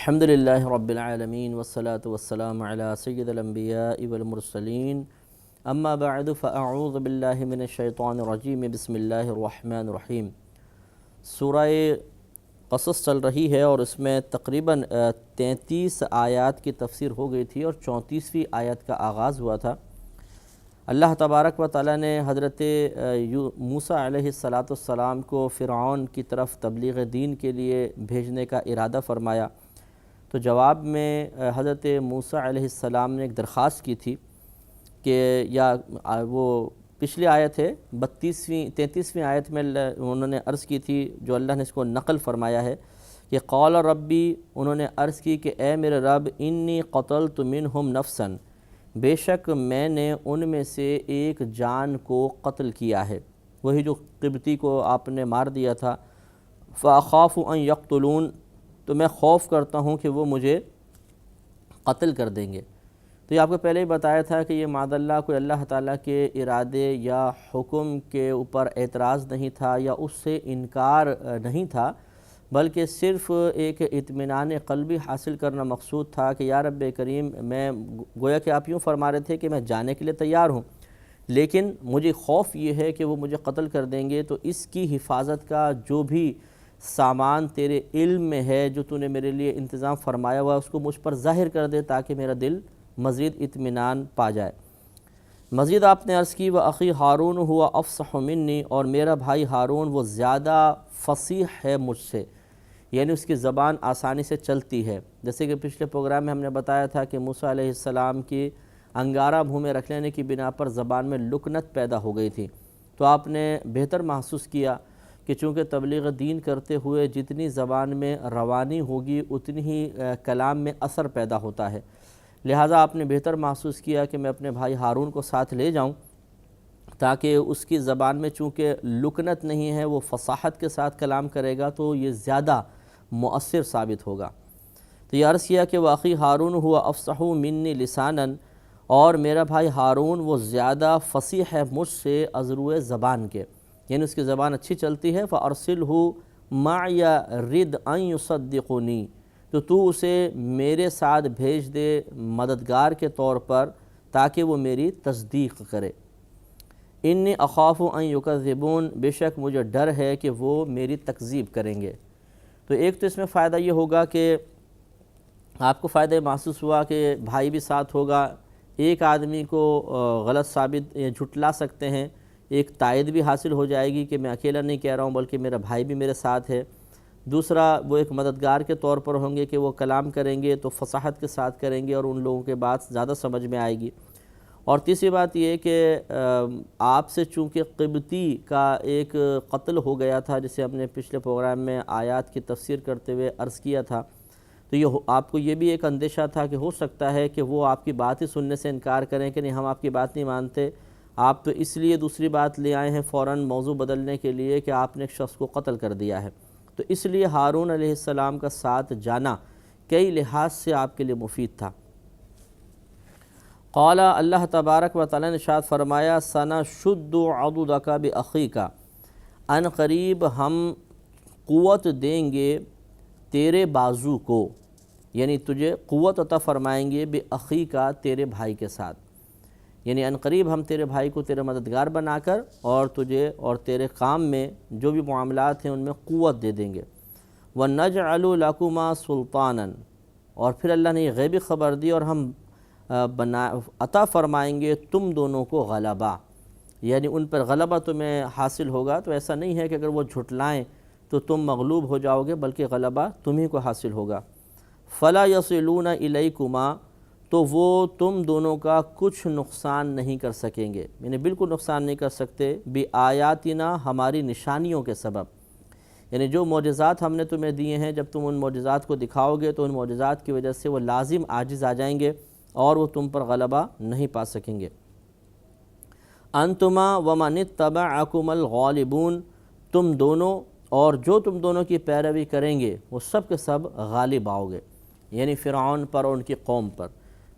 الحمدللہ رب العالمین والصلاة والسلام علی سید الانبیاء والمرسلین اما بعد فاعوذ باللہ من الشیطان الرجیم بسم اللہ الرحمن الرحیم۔ سورہ قصص چل رہی ہے اور اس میں تقریباً 33 آیات کی تفسیر ہو گئی تھی اور 34ویں آیت کا آغاز ہوا تھا۔ اللہ تبارک و تعالیٰ نے حضرت موسیٰ علیہ السلام کو فرعون کی طرف تبلیغ دین کے لیے بھیجنے کا ارادہ فرمایا، تو جواب میں حضرت موسیٰ علیہ السلام نے ایک درخواست کی تھی کہ وہ پچھلی آیت ہے 33ویں آیت میں انہوں نے عرض کی تھی، جو اللہ نے اس کو نقل فرمایا ہے کہ قال ربی، انہوں نے عرض کی کہ اے میرے رب انی قتلت منہم نفسا، بے شک میں نے ان میں سے ایک جان کو قتل کیا ہے، وہی جو قبطی کو آپ نے مار دیا تھا۔ فاخاف ان یقتلون، تو میں خوف کرتا ہوں کہ وہ مجھے قتل کر دیں گے۔ تو یہ آپ کو پہلے ہی بتایا تھا کہ یہ معاذ اللہ کوئی اللہ تعالیٰ کے ارادے یا حکم کے اوپر اعتراض نہیں تھا یا اس سے انکار نہیں تھا، بلکہ صرف ایک اطمینان قلبی حاصل کرنا مقصود تھا کہ یا رب کریم، میں گویا کہ آپ یوں فرما رہے تھے کہ میں جانے کے لیے تیار ہوں، لیکن مجھے خوف یہ ہے کہ وہ مجھے قتل کر دیں گے، تو اس کی حفاظت کا جو بھی سامان تیرے علم میں ہے، جو تو نے میرے لیے انتظام فرمایا ہوا، اس کو مجھ پر ظاہر کر دے تاکہ میرا دل مزید اطمینان پا جائے۔ مزید آپ نے عرض کی وَأَخِي ہارون ہوا افصح منی، اور میرا بھائی ہارون وہ زیادہ فصیح ہے مجھ سے، یعنی اس کی زبان آسانی سے چلتی ہے۔ جیسے کہ پچھلے پروگرام میں ہم نے بتایا تھا کہ موسیٰ علیہ السلام کی انگارہ منہ میں رکھ لینے کی بنا پر زبان میں لکنت پیدا ہو گئی تھی، تو آپ نے بہتر محسوس کیا کہ چونکہ تبلیغ دین کرتے ہوئے جتنی زبان میں روانی ہوگی اتنی ہی کلام میں اثر پیدا ہوتا ہے، لہٰذا آپ نے بہتر محسوس کیا کہ میں اپنے بھائی ہارون کو ساتھ لے جاؤں تاکہ اس کی زبان میں چونکہ لکنت نہیں ہے، وہ فصاحت کے ساتھ کلام کرے گا تو یہ زیادہ مؤثر ثابت ہوگا۔ تو یہ عرض کیا کہ وَأَخِي ہارون ہوا افصح منی لسانا، اور میرا بھائی ہارون وہ زیادہ فصیح ہے مجھ سے ازروِ زبان کے، یعنی اس کی زبان اچھی چلتی ہے۔ فَأَرْسِلْهُ مَعِيَ رِدْ أَن يُصَدِّقُنِي، تو اسے میرے ساتھ بھیج دے مددگار کے طور پر تاکہ وہ میری تصدیق کرے۔ انی اخاف ان یکذبون، بے شک مجھے ڈر ہے کہ وہ میری تکذیب کریں گے۔ تو ایک تو اس میں فائدہ یہ ہوگا کہ آپ کو فائدہ محسوس ہوا کہ بھائی بھی ساتھ ہوگا، ایک آدمی کو غلط ثابت جھٹلا سکتے ہیں، ایک تائید بھی حاصل ہو جائے گی کہ میں اکیلا نہیں کہہ رہا ہوں بلکہ میرا بھائی بھی میرے ساتھ ہے۔ دوسرا، وہ ایک مددگار کے طور پر ہوں گے کہ وہ کلام کریں گے تو فصاحت کے ساتھ کریں گے اور ان لوگوں کے بات زیادہ سمجھ میں آئے گی۔ اور تیسری بات یہ کہ آپ سے چونکہ قبطی کا ایک قتل ہو گیا تھا، جسے ہم نے پچھلے پروگرام میں آیات کی تفسیر کرتے ہوئے عرض کیا تھا، تو یہ آپ کو یہ بھی ایک اندیشہ تھا کہ ہو سکتا ہے کہ وہ آپ کی بات ہی سننے سے انکار کریں کہ نہیں، ہم آپ کی بات نہیں مانتے، آپ تو اس لیے دوسری بات لے آئے ہیں فوراً موضوع بدلنے کے لیے کہ آپ نے ایک شخص کو قتل کر دیا ہے۔ تو اس لیے ہارون علیہ السلام کا ساتھ جانا کئی لحاظ سے آپ کے لیے مفید تھا۔ قال، اللہ تبارک و تعالیٰ نے ارشاد فرمایا سَنَشُدُّ عَضُدَكَ بِأَخِيكَ، ان قریب ہم قوت دیں گے تیرے بازو کو، یعنی تجھے قوت عطا فرمائیں گے بِأَخِيكَ، تیرے بھائی کے ساتھ، یعنی ان قریب ہم تیرے بھائی کو تیرے مددگار بنا کر اور تجھے اور تیرے کام میں جو بھی معاملات ہیں ان میں قوت دے دیں گے۔ وَنَجْعَلُ لَكُمَا سُلْطَانًا، اور پھر اللہ نے یہ غیبی خبر دی اور ہم عطا فرمائیں گے تم دونوں کو غلبہ، یعنی ان پر غلبہ تمہیں حاصل ہوگا۔ تو ایسا نہیں ہے کہ اگر وہ جھٹلائیں تو تم مغلوب ہو جاؤ گے، بلکہ غلبہ تمہیں کو حاصل ہوگا۔ فَلَا يَصِلُونَ إِلَيْكُمَا، تو وہ تم دونوں کا کچھ نقصان نہیں کر سکیں گے، یعنی بالکل نقصان نہیں کر سکتے، بِآیاتنا، ہماری نشانیوں کے سبب، یعنی جو معجزات ہم نے تمہیں دیے ہیں، جب تم ان معجزات کو دکھاؤ گے تو ان معجزات کی وجہ سے وہ لازم عاجز آ جائیں گے اور وہ تم پر غلبہ نہیں پا سکیں گے۔ انتما ومن اتبعکم الغالبون، تم دونوں اور جو تم دونوں کی پیروی کریں گے وہ سب کے سب غالب آؤ گے، یعنی فرعون پر اور ان کی قوم پر۔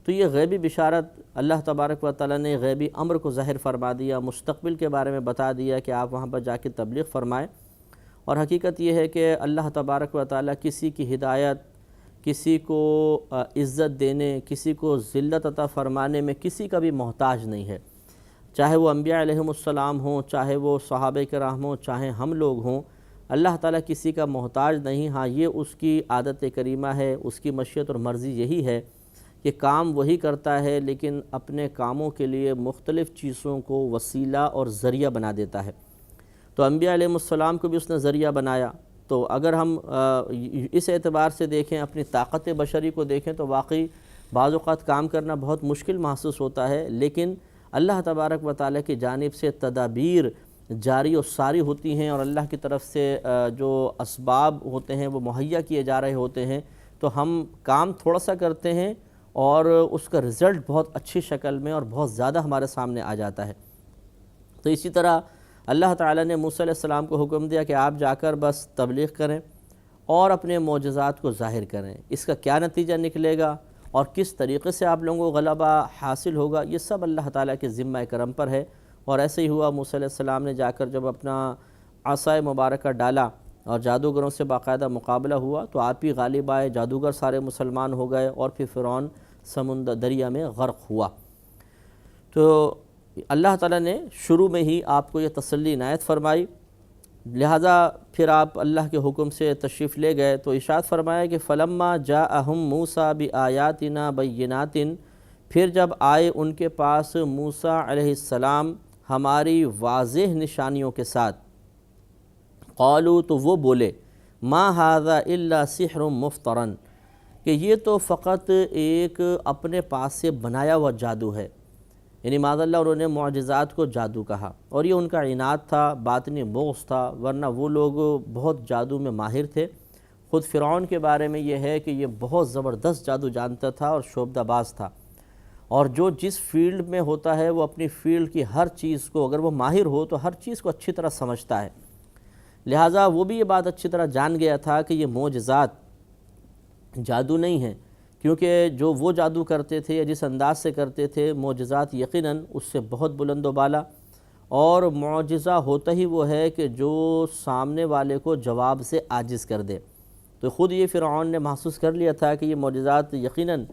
تو یہ غیبی بشارت اللہ تبارک و تعالیٰ نے غیبی امر کو ظاہر فرما دیا، مستقبل کے بارے میں بتا دیا کہ آپ وہاں پر جا کے تبلیغ فرمائیں۔ اور حقیقت یہ ہے کہ اللہ تبارک و تعالیٰ کسی کی ہدایت کسی کو عزت دینے، کسی کو ذلت عطا فرمانے میں کسی کا بھی محتاج نہیں ہے، چاہے وہ انبیاء علیہم السلام ہوں، چاہے وہ صحابہ کرام ہوں، چاہے ہم لوگ ہوں، اللہ تعالیٰ کسی کا محتاج نہیں۔ ہاں یہ اس کی عادت کریمہ ہے، اس کی مشیت اور مرضی یہی ہے کہ کام وہی کرتا ہے لیکن اپنے کاموں کے لیے مختلف چیزوں کو وسیلہ اور ذریعہ بنا دیتا ہے۔ تو انبیاء علیہ السلام کو بھی اس نے ذریعہ بنایا۔ تو اگر ہم اس اعتبار سے دیکھیں، اپنی طاقت بشری کو دیکھیں تو واقعی بعض اوقات کام کرنا بہت مشکل محسوس ہوتا ہے، لیکن اللہ تبارک و تعالیٰ کی جانب سے تدابیر جاری و ساری ہوتی ہیں، اور اللہ کی طرف سے جو اسباب ہوتے ہیں وہ مہیا کیے جا رہے ہوتے ہیں، تو ہم کام تھوڑا سا کرتے ہیں اور اس کا رزلٹ بہت اچھی شکل میں اور بہت زیادہ ہمارے سامنے آ جاتا ہے۔ تو اسی طرح اللہ تعالیٰ نے موسیٰ علیہ السلام کو حکم دیا کہ آپ جا کر بس تبلیغ کریں اور اپنے معجزات کو ظاہر کریں۔ اس کا کیا نتیجہ نکلے گا اور کس طریقے سے آپ لوگوں کو غلبہ حاصل ہوگا، یہ سب اللہ تعالیٰ کے ذمہ کرم پر ہے۔ اور ایسے ہی ہوا، موسیٰ علیہ السلام نے جا کر جب اپنا عصائے مبارکہ ڈالا اور جادوگروں سے باقاعدہ مقابلہ ہوا تو آپ ہی غالب آئے، جادوگر سارے مسلمان ہو گئے اور پھر فرعون سمندر دریا میں غرق ہوا۔ تو اللہ تعالیٰ نے شروع میں ہی آپ کو یہ تسلی عنایت فرمائی، لہٰذا پھر آپ اللہ کے حکم سے تشریف لے گئے تو ارشاد فرمایا کہ فلما جاءہم موسیٰ بآیاتنا بینات، پھر جب آئے ان کے پاس موسیٰ علیہ السلام ہماری واضح نشانیوں کے ساتھ، قالوا تو وہ بولے ما ھذا الا سحر مفترن، کہ یہ تو فقط ایک اپنے پاس سے بنایا ہوا جادو ہے، یعنی معاذ اللہ انہوں نے معجزات کو جادو کہا، اور یہ ان کا عناد تھا، باطنی بغض تھا، ورنہ وہ لوگ بہت جادو میں ماہر تھے۔ خود فرعون کے بارے میں یہ ہے کہ یہ بہت زبردست جادو جانتا تھا اور شعبدہ باز تھا، اور جو جس فیلڈ میں ہوتا ہے وہ اپنی فیلڈ کی ہر چیز کو، اگر وہ ماہر ہو تو ہر چیز کو اچھی طرح سمجھتا ہے، لہٰذا وہ بھی یہ بات اچھی طرح جان گیا تھا کہ یہ معجزات جادو نہیں ہیں، کیونکہ جو وہ جادو کرتے تھے یا جس انداز سے کرتے تھے، معجزات یقیناً اس سے بہت بلند و بالا، اور معجزہ ہوتا ہی وہ ہے کہ جو سامنے والے کو جواب سے عاجز کر دے۔ تو خود یہ فرعون نے محسوس کر لیا تھا کہ یہ معجزات یقیناً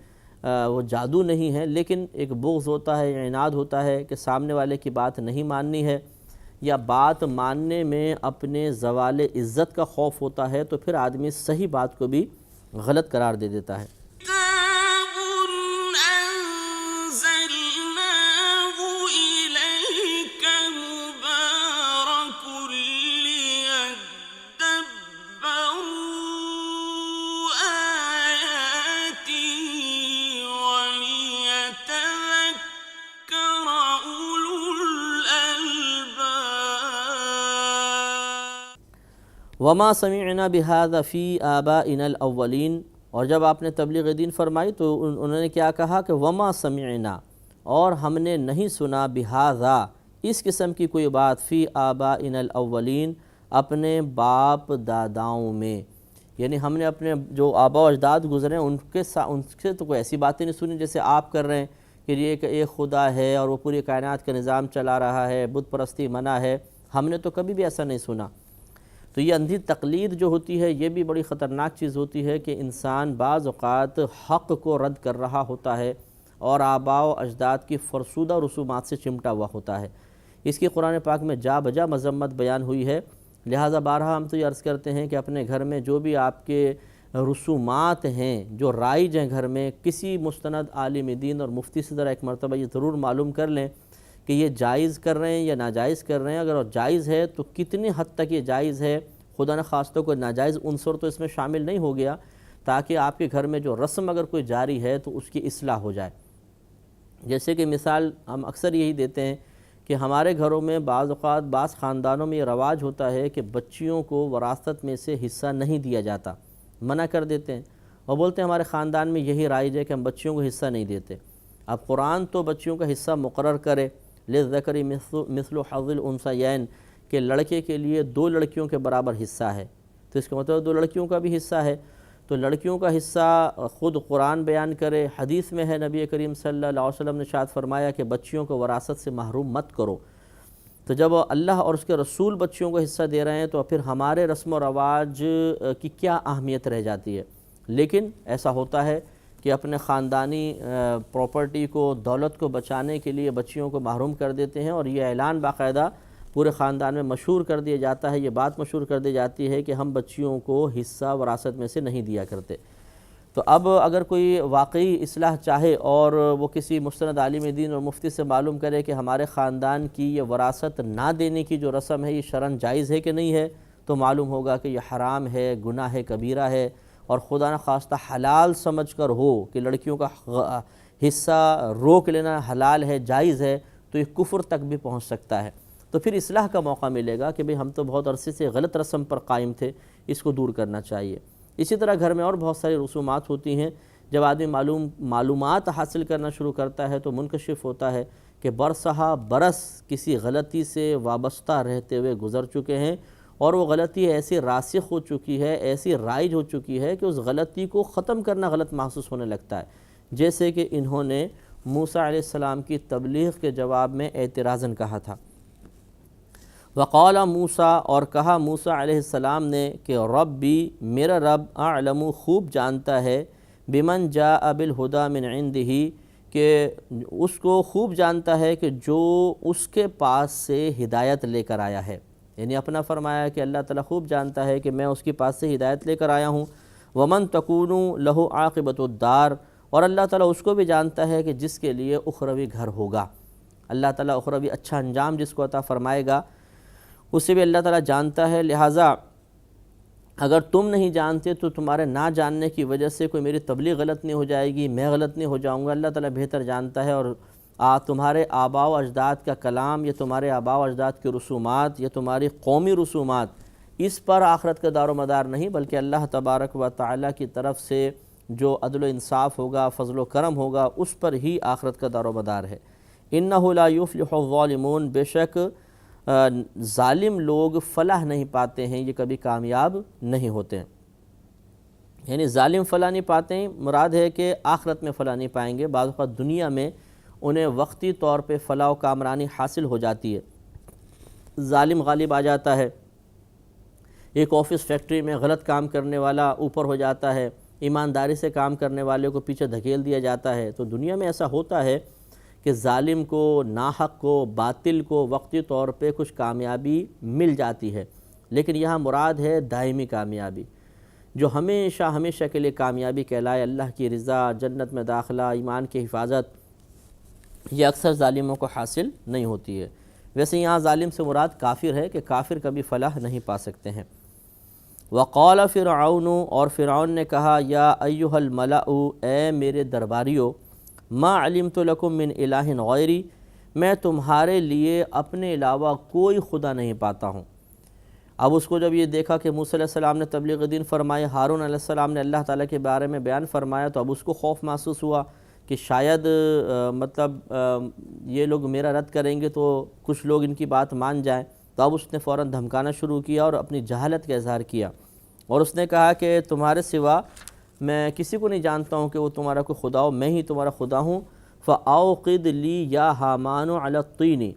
وہ جادو نہیں ہے، لیکن ایک بغض ہوتا ہے، عناد ہوتا ہے کہ سامنے والے کی بات نہیں ماننی ہے، یا بات ماننے میں اپنے زوال عزت کا خوف ہوتا ہے، تو پھر آدمی صحیح بات کو بھی غلط قرار دے دیتا ہے۔ وما سمعنا بهذا فی آبائنا الاولین، اور جب آپ نے تبلیغ دین فرمائی تو انہوں نے کیا کہا کہ وما سمعنا، اور ہم نے نہیں سنا بہذا اس قسم کی کوئی بات فی آبائنا الاولین اپنے باپ داداؤں میں، یعنی ہم نے اپنے جو آبا و اجداد گزرے ان سے تو کوئی ایسی باتیں نہیں سنی جیسے آپ کر رہے ہیں کہ یہ کہ ایک خدا ہے اور وہ پوری کائنات کا نظام چلا رہا ہے، بت پرستی منع ہے، ہم نے تو کبھی بھی ایسا نہیں سنا۔ تو یہ اندھی تقلید جو ہوتی ہے یہ بھی بڑی خطرناک چیز ہوتی ہے کہ انسان بعض اوقات حق کو رد کر رہا ہوتا ہے اور آباء و اجداد کی فرسودہ رسومات سے چمٹا ہوا ہوتا ہے۔ اس کی قرآن پاک میں جا بجا مذمت بیان ہوئی ہے، لہٰذا بارہا ہم تو یہ عرض کرتے ہیں کہ اپنے گھر میں جو بھی آپ کے رسومات ہیں جو رائج ہیں گھر میں، کسی مستند عالم دین اور مفتی سے ذرا ایک مرتبہ یہ ضرور معلوم کر لیں کہ یہ جائز کر رہے ہیں یا ناجائز کر رہے ہیں، اگر جائز ہے تو کتنی حد تک یہ جائز ہے، خدا نخواستہ کوئی ناجائز عنصر تو اس میں شامل نہیں ہو گیا، تاکہ آپ کے گھر میں جو رسم اگر کوئی جاری ہے تو اس کی اصلاح ہو جائے۔ جیسے کہ مثال ہم اکثر یہی دیتے ہیں کہ ہمارے گھروں میں بعض اوقات بعض خاندانوں میں یہ رواج ہوتا ہے کہ بچیوں کو وراثت میں سے حصہ نہیں دیا جاتا، منع کر دیتے ہیں اور بولتے ہیں ہمارے خاندان میں یہی رائج ہے کہ ہم بچیوں کو حصہ نہیں دیتے۔ اب قرآن تو بچیوں کا حصہ مقرر کرے، للذکر مثل حظ الانثیین، کہ لڑکے کے لیے 2 لڑکیوں کے برابر حصہ ہے، تو اس کا مطلب 2 لڑکیوں کا بھی حصہ ہے، تو لڑکیوں کا حصہ خود قرآن بیان کرے، حدیث میں ہے نبی کریم صلی اللہ علیہ وسلم نے ارشاد فرمایا کہ بچیوں کو وراثت سے محروم مت کرو۔ تو جب اللہ اور اس کے رسول بچیوں کو حصہ دے رہے ہیں تو پھر ہمارے رسم و رواج کی کیا اہمیت رہ جاتی ہے؟ لیکن ایسا ہوتا ہے کہ اپنے خاندانی پراپرٹی کو، دولت کو بچانے کے لیے بچیوں کو محروم کر دیتے ہیں، اور یہ اعلان باقاعدہ پورے خاندان میں مشہور کر دیا جاتا ہے، یہ بات مشہور کر دی جاتی ہے کہ ہم بچیوں کو حصہ وراثت میں سے نہیں دیا کرتے۔ تو اب اگر کوئی واقعی اصلاح چاہے اور وہ کسی مستند عالم دین اور مفتی سے معلوم کرے کہ ہمارے خاندان کی یہ وراثت نہ دینے کی جو رسم ہے یہ شرعاً جائز ہے کہ نہیں ہے، تو معلوم ہوگا کہ یہ حرام ہے، گناہ کبیرہ ہے، اور خدا نخواستہ حلال سمجھ کر ہو کہ لڑکیوں کا حصہ روک لینا حلال ہے، جائز ہے، تو یہ کفر تک بھی پہنچ سکتا ہے۔ تو پھر اصلاح کا موقع ملے گا کہ بھئی ہم تو بہت عرصے سے غلط رسم پر قائم تھے، اس کو دور کرنا چاہیے۔ اسی طرح گھر میں اور بہت ساری رسومات ہوتی ہیں، جب آدمی معلومات حاصل کرنا شروع کرتا ہے تو منکشف ہوتا ہے کہ برسہ برس کسی غلطی سے وابستہ رہتے ہوئے گزر چکے ہیں، اور وہ غلطی ایسی راسخ ہو چکی ہے، ایسی رائج ہو چکی ہے کہ اس غلطی کو ختم کرنا غلط محسوس ہونے لگتا ہے، جیسے کہ انہوں نے موسیٰ علیہ السلام کی تبلیغ کے جواب میں اعتراضاً کہا تھا۔ وقال موسیٰ، اور کہا موسیٰ علیہ السلام نے کہ ربی، میرا رب، اعلم، خوب جانتا ہے، بمن جاء بالہدی من عندہ، کہ اس کو خوب جانتا ہے کہ جو اس کے پاس سے ہدایت لے کر آیا ہے، یعنی اپنا فرمایا کہ اللہ تعالیٰ خوب جانتا ہے کہ میں اس کے پاس سے ہدایت لے کر آیا ہوں۔ ومن تکون لہ عاقبۃ الدار، اور اللہ تعالیٰ اس کو بھی جانتا ہے کہ جس کے لیے اخروی گھر ہوگا، اللہ تعالیٰ اخروی اچھا انجام جس کو عطا فرمائے گا اسے بھی اللہ تعالیٰ جانتا ہے۔ لہٰذا اگر تم نہیں جانتے تو تمہارے نہ جاننے کی وجہ سے کوئی میری تبلیغ غلط نہیں ہو جائے گی، میں غلط نہیں ہو جاؤں گا، اللہ تعالیٰ بہتر جانتا ہے۔ اور تمہارے آباء و اجداد کا کلام، یا تمہارے آباء و اجداد کی رسومات، یا تمہاری قومی رسومات، اس پر آخرت کا دار و مدار نہیں، بلکہ اللہ تبارک و تعالیٰ کی طرف سے جو عدل و انصاف ہوگا، فضل و کرم ہوگا، اس پر ہی آخرت کا دار و مدار ہے۔ انہ لا یفلح الظالمون، بے شک ظالم لوگ فلاح نہیں پاتے ہیں، یہ کبھی کامیاب نہیں ہوتے ہیں۔ یعنی ظالم فلاح نہیں پاتے ہیں، مراد ہے کہ آخرت میں فلاح نہیں پائیں گے، بعض اوقات دنیا میں انہیں وقتی طور پہ فلاح و کامرانی حاصل ہو جاتی ہے، ظالم غالب آ جاتا ہے، ایک آفس فیکٹری میں غلط کام کرنے والا اوپر ہو جاتا ہے، ایمانداری سے کام کرنے والے کو پیچھے دھکیل دیا جاتا ہے۔ تو دنیا میں ایسا ہوتا ہے کہ ظالم کو، ناحق کو، باطل کو وقتی طور پہ کچھ کامیابی مل جاتی ہے، لیکن یہاں مراد ہے دائمی کامیابی، جو ہمیشہ ہمیشہ کے لیے کامیابی کہلائے، اللہ کی رضا، جنت میں داخلہ، ایمان کی حفاظت، یہ اکثر ظالموں کو حاصل نہیں ہوتی ہے۔ ویسے یہاں ظالم سے مراد کافر ہے کہ کافر کبھی فلاح نہیں پا سکتے ہیں۔ وقال فرعون، اور فرعون نے کہا، یا ایھا الملأ، اے میرے درباریو، ما علمت لکم من الہ غیری، میں تمہارے لیے اپنے علاوہ کوئی خدا نہیں پاتا ہوں۔ اب اس کو جب یہ دیکھا کہ موسیٰ علیہ السلام نے تبلیغ دین فرمائی، ہارون علیہ السلام نے اللہ تعالیٰ کے بارے میں بیان فرمایا، تو اب اس کو خوف محسوس ہوا کہ شاید یہ لوگ میرا رد کریں گے تو کچھ لوگ ان کی بات مان جائیں، تو اب اس نے فوراً دھمکانا شروع کیا اور اپنی جہالت کا اظہار کیا، اور اس نے کہا کہ تمہارے سوا میں کسی کو نہیں جانتا ہوں کہ وہ تمہارا کوئی خدا ہو، میں ہی تمہارا خدا ہوں۔ فَأَوْقِدْ لِي يَا حَامَانُ عَلَى الطِّينِ،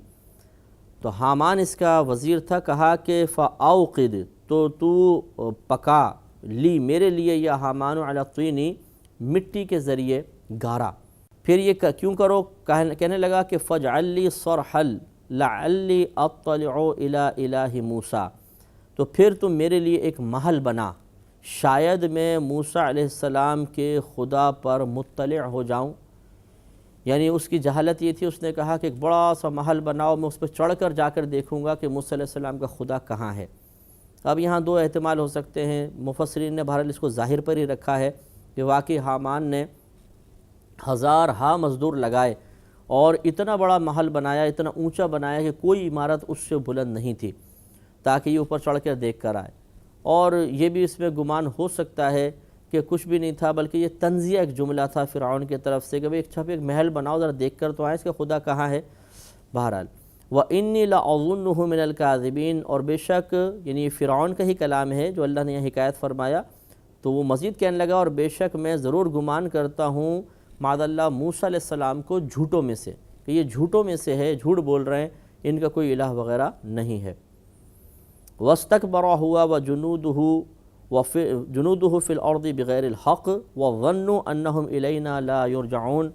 تو حامان اس کا وزیر تھا، کہا کہ فَأَوْقِدْ، تو پکا، لی میرے لیے، یا حامان علی الطین، مٹی کے ذریعے گارا۔ پھر یہ کیوں کرو، کہنے لگا کہ فَاجْعَلْ لِي صَرْحًا لَعَلِّي أَطَّلِعُ إِلَىٰ إِلَٰهِ موسیٰ، تو پھر تم میرے لیے ایک محل بنا، شاید میں موسیٰ علیہ السلام کے خدا پر مطلع ہو جاؤں۔ یعنی اس کی جہالت یہ تھی، اس نے کہا کہ ایک بڑا سا محل بناؤ، میں اس پہ چڑھ کر جا کر دیکھوں گا کہ موسیٰ علیہ السلام کا خدا کہاں ہے۔ اب یہاں دو احتمال ہو سکتے ہیں، مفسرین نے بہرحال اس کو ظاہر پر ہی رکھا ہے کہ واقعی حامان نے ہزارہا مزدور لگائے اور اتنا بڑا محل بنایا، اتنا اونچا بنایا کہ کوئی عمارت اس سے بلند نہیں تھی، تاکہ یہ اوپر چڑھ کر دیکھ کر آئے۔ اور یہ بھی اس میں گمان ہو سکتا ہے کہ کچھ بھی نہیں تھا، بلکہ یہ تنزیہ ایک جملہ تھا فرعون کی طرف سے کہ بھئی ایک محل بناؤ، ذرا دیکھ کر تو آئے اس کا خدا کہاں ہے۔ بہرحال وَإِنِّي لَأَظُنُّهُ مِنَ الْكَاذِبِينَ، اور بے شک، یعنی فرعون کا ہی کلام ہے جو اللہ نے یہ حکایت فرمایا، تو وہ مزید کہنے لگا، اور بے شک میں ضرور گمان کرتا ہوں معاذ اللہ موسیٰ علیہ السلام کو جھوٹوں میں سے، کہ یہ جھوٹوں میں سے ہے، جھوٹ بول رہے ہیں، ان کا کوئی الہ وغیرہ نہیں ہے۔ وَاسْتَكْبَرَ هُوَ وَجُنُودُهُ، جنودہ فی الارض بغیر الحق وظنوا انہم الینا لا یرجعون،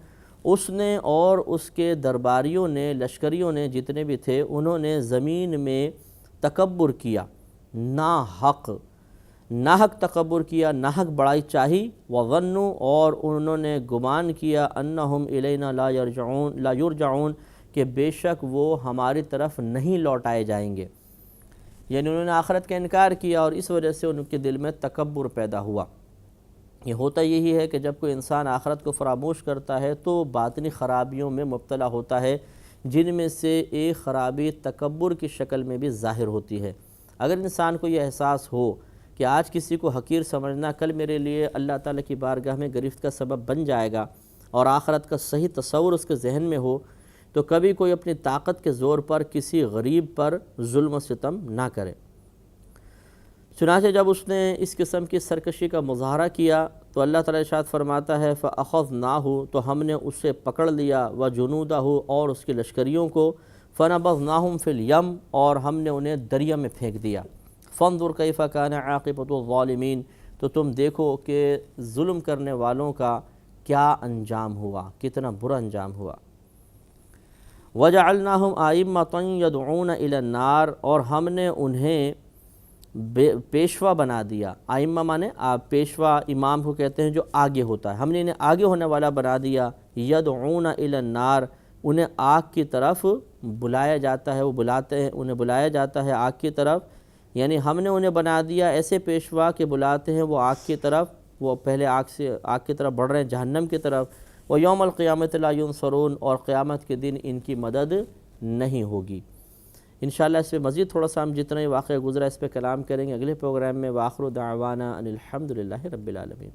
اس نے اور اس کے درباریوں نے، لشکریوں نے جتنے بھی تھے، انہوں نے زمین میں تکبر کیا، ناحق تکبر کیا، ناحق بڑائی چاہی، وظنوا اور انہوں نے گمان کیا، انہم الینا لا یرجعون کہ بے شک وہ ہماری طرف نہیں لوٹائے جائیں گے، یعنی انہوں نے آخرت کا انکار کیا اور اس وجہ سے ان کے دل میں تکبر پیدا ہوا۔ یہ ہوتا یہی ہے کہ جب کوئی انسان آخرت کو فراموش کرتا ہے تو باطنی خرابیوں میں مبتلا ہوتا ہے، جن میں سے ایک خرابی تکبر کی شکل میں بھی ظاہر ہوتی ہے۔ اگر انسان کو یہ احساس ہو کہ آج کسی کو حقیر سمجھنا کل میرے لیے اللہ تعالیٰ کی بارگاہ میں گرفت کا سبب بن جائے گا، اور آخرت کا صحیح تصور اس کے ذہن میں ہو، تو کبھی کوئی اپنی طاقت کے زور پر کسی غریب پر ظلم و ستم نہ کرے۔ چنانچہ جب اس نے اس قسم کی سرکشی کا مظاہرہ کیا تو اللہ تعالیٰ ارشاد فرماتا ہے فَأَخَذْنَاهُ، تو ہم نے اسے پکڑ لیا، وَجُنُودَهُ اور اس کے لشکریوں کو، فَنَبَذْنَاهُمْ فِي الْيَمِّ اور ہم نے انہیں دریا میں پھینک دیا، فَانظُرْ كَيْفَ كَانَ عَاقِبَةُ الظَّالِمِينَ، تو تم دیکھو کہ ظلم کرنے والوں کا کیا انجام ہوا، کتنا برا انجام ہوا۔ وَجَعَلْنَاهُمْ أَئِمَّةً يَدْعُونَ إِلَى النَّارِ اور ہم نے انہیں پیشوا بنا دیا، ائمہ مانے پیشوا، امام کو کہتے ہیں جو آگے ہوتا ہے، ہم نے انہیں آگے ہونے والا بنا دیا، یدعون الی النار انہیں آگ کی طرف بلایا جاتا ہے، وہ بلاتے ہیں، انہیں بلایا جاتا ہے آگ کی طرف، یعنی ہم نے انہیں بنا دیا ایسے پیشوا کہ بلاتے ہیں وہ آگ کی طرف، وہ پہلے آگ کی طرف بڑھ رہے ہیں، جہنم کی طرف، وَيَوْمَ الْقِيَامَةِ لَا يُنصَرُونَ اور قیامت کے دن ان کی مدد نہیں ہوگی۔ انشاءاللہ اس پہ مزید تھوڑا سا ہم جتنا ہی واقعہ گزرا اس پہ کلام کریں گے اگلے پروگرام میں۔ وآخر دعوانا ان الحمدللہ رب العالمین۔